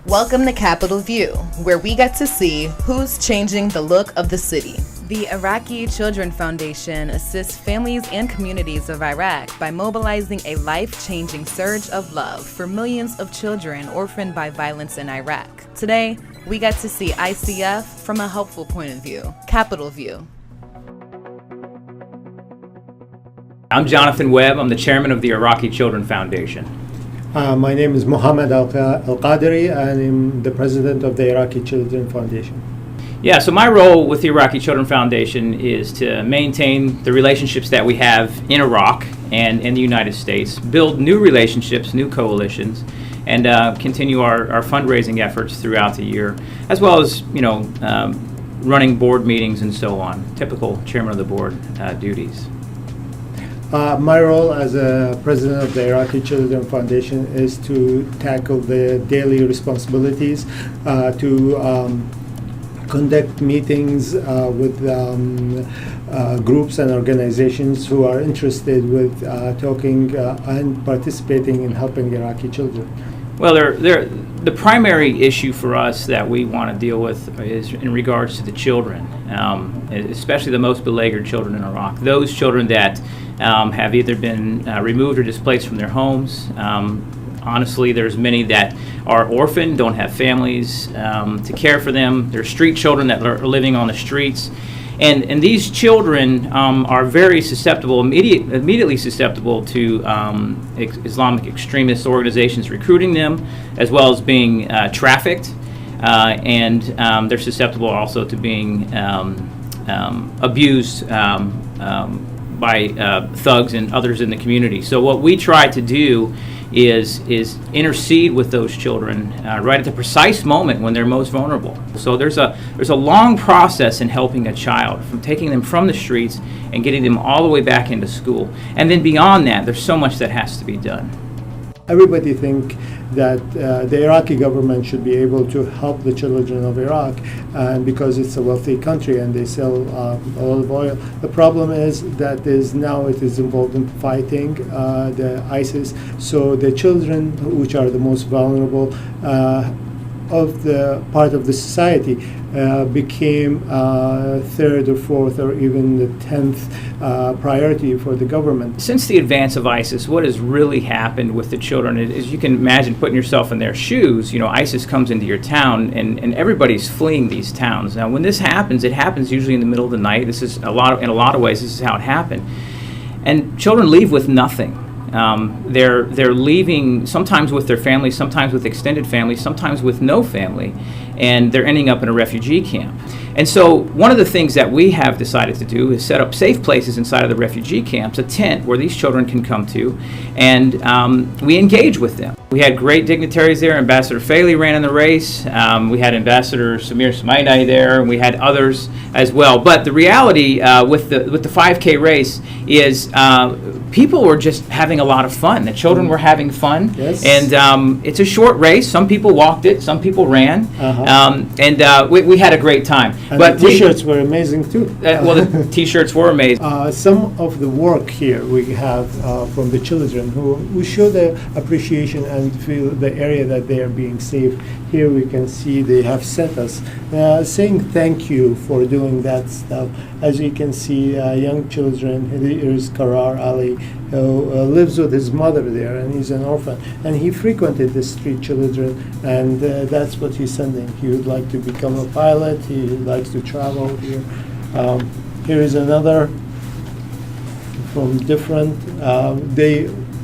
Welcome to Capitol View, where we get to see who's changing the look of the city. The Iraqi Children Foundation assists families and communities of Iraq by mobilizing a life-changing surge of love for millions of children orphaned by violence in Iraq. Today, we get to see ICF from a helpful point of view. Capitol View. I'm Jonathan Webb. I'm the chairman of the Iraqi Children Foundation. My name is Mohammed Al-Qadri, and I'm the president of the Iraqi Children Foundation. Yeah, so my role with the Iraqi Children Foundation is to maintain the relationships that we have in Iraq and in the United States, build new relationships, new coalitions, and continue our fundraising efforts throughout the year, as well as, running board meetings and so on, typical chairman of the board duties. My role as a president of the Iraqi Children Foundation is to tackle the daily responsibilities, to conduct meetings with groups and organizations who are interested with talking and participating in helping Iraqi children. Well, the primary issue for us that we want to deal with is in regards to the children, especially the most beleaguered children in Iraq. Those children that have either been removed or displaced from their homes. Honestly, there's many that are orphaned, don't have families to care for them. There's street children that are living on the streets. And these children are very susceptible, immediately susceptible to Islamic extremist organizations recruiting them, as well as being trafficked. And they're susceptible also to being abused by thugs and others in the community. So what we try to do is intercede with those children right at the precise moment when they're most vulnerable. So there's a long process in helping a child, from taking them from the streets and getting them all the way back into school. And then beyond that, there's so much that has to be done. Everybody think that the Iraqi government should be able to help the children of Iraq, and because it's a wealthy country and they sell a lot of oil. The problem is that now it is involved in fighting the ISIS. So the children, which are the most vulnerable of the part of the society, became third or fourth or even the 10th priority for the government. Since the advance of ISIS, what has really happened with the children is, you can imagine putting yourself in their shoes. ISIS comes into your town and everybody's fleeing these towns. Now, when this happens, it happens usually in the middle of the night. This is in a lot of ways, this is how it happened. And children leave with nothing. They're leaving sometimes with their families, sometimes with extended families, sometimes with no family, and they're ending up in a refugee camp. And so one of the things that we have decided to do is set up safe places inside of the refugee camps, a tent where these children can come to, and we engage with them. We had great dignitaries there. Ambassador Faley ran in the race. We had Ambassador Samir Smaidai there, and we had others as well. But the reality with the 5K race is people were just having a lot of fun. The children were having fun. Yes. And it's a short race. Some people walked it, some people ran. And we had a great time. And but the T-shirts were amazing too. Well, the T-shirts were amazing. Some of the work here we have from the children who show their appreciation and feel the area that they are being safe. Here we can see they have sent us saying thank you for doing that stuff. As you can see, young children. Here is Karar Ali, who lives with his mother there, and he's an orphan. And he frequented the street children, and that's what he's sending. He would like to become a pilot. He likes to travel here. Here is another from different.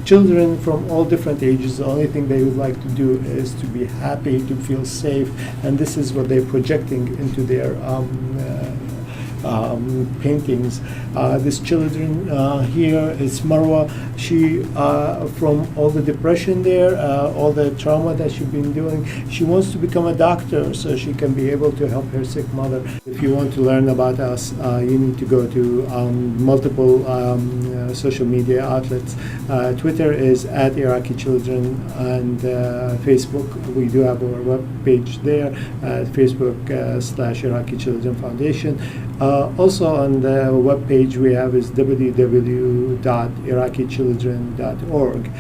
Children from all different ages, the only thing they would like to do is to be happy, to feel safe, and this is what they're projecting into their paintings. This children here is Marwa. She, from all the depression there, all the trauma that she's been doing, she wants to become a doctor so she can be able to help her sick mother. If you want to learn about us, you need to go to multiple social media outlets. Twitter is at Iraqi Children, and Facebook, we do have our web page there at Facebook/Iraqi Children Foundation. Also on the web page we have is www.iraqichildren.org.